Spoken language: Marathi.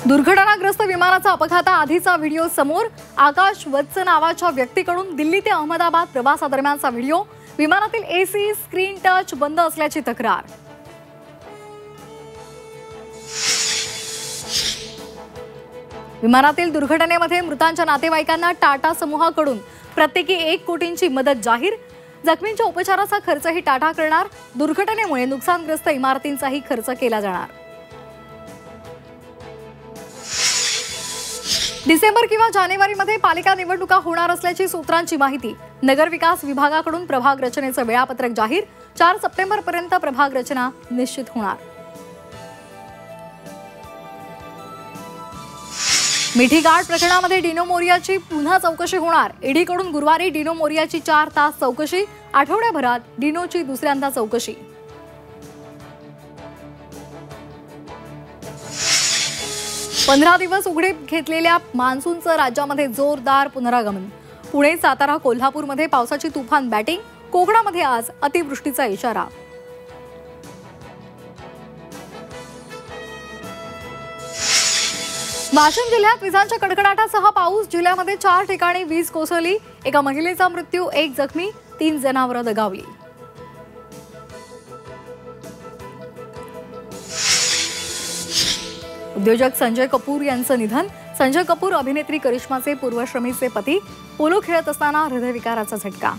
दुर्घटनाग्रस्त विमानाचा अपघाताआधीचा व्हिडिओ समोर। आकाश वत्स नावाच्या व्यक्तीकडून दिल्ली ते अहमदाबाद प्रवासादरम्यानचा व्हिडिओ। विमानातील एसी स्क्रीन टच बंद असल्याची तक्रार। विमानातील दुर्घटनेमध्ये मृतांच्या नातेवाईकांना टाटा समूहाकडून प्रत्येकी 1 कोटींची मदत जाहीर। जखमींच्या उपचाराचा खर्चही टाटा करणार। दुर्घटनेमुळे नुकसानग्रस्त इमारतींचाही खर्च केला जाणार। डिसेंबर किंवा जानेवारीमध्ये पालिका निवडणुका होणार असल्याची सूत्रांची माहिती। नगर विकास विभागाकडून प्रभाग रचनेचे वेळापत्रक जाहीर। 4 सप्टेंबरपर्यंत प्रभाग रचना निश्चित होणार। मिठी गाठ प्रकरणामध्ये डिनो मोरियाची पुन्हा चौकशी होणार। ईडीकडून गुरुवारी डिनो मोरियाची 4 तास चौकशी। आठवड्याभरात डिनोची दुसऱ्यांदा चौकशी। पंधरा दिवस उघडीप घेतलेल्या मान्सूनचं राज्यामध्ये जोरदार पुनरागमन। पुणे, सातारा, कोल्हापूरमध्ये पावसाची तुफान बॅटिंग। कोकणामध्ये आज अतिवृष्टीचा इशारा। वाशिम जिल्ह्यात विजांच्या कडकडाटासह पाऊस। जिल्ह्यामध्ये 4 ठिकाणी वीज कोसळली। एका महिलेचा मृत्यू, 1 जखमी, 3 जनावरं दगावली। उद्योजक संजय कपूर यांचं निधन। संजय कपूर अभिनेत्री करिश्माचे पूर्वश्रमीचे पती। पोलो खेळत असताना हृदयविकाराचा झटका।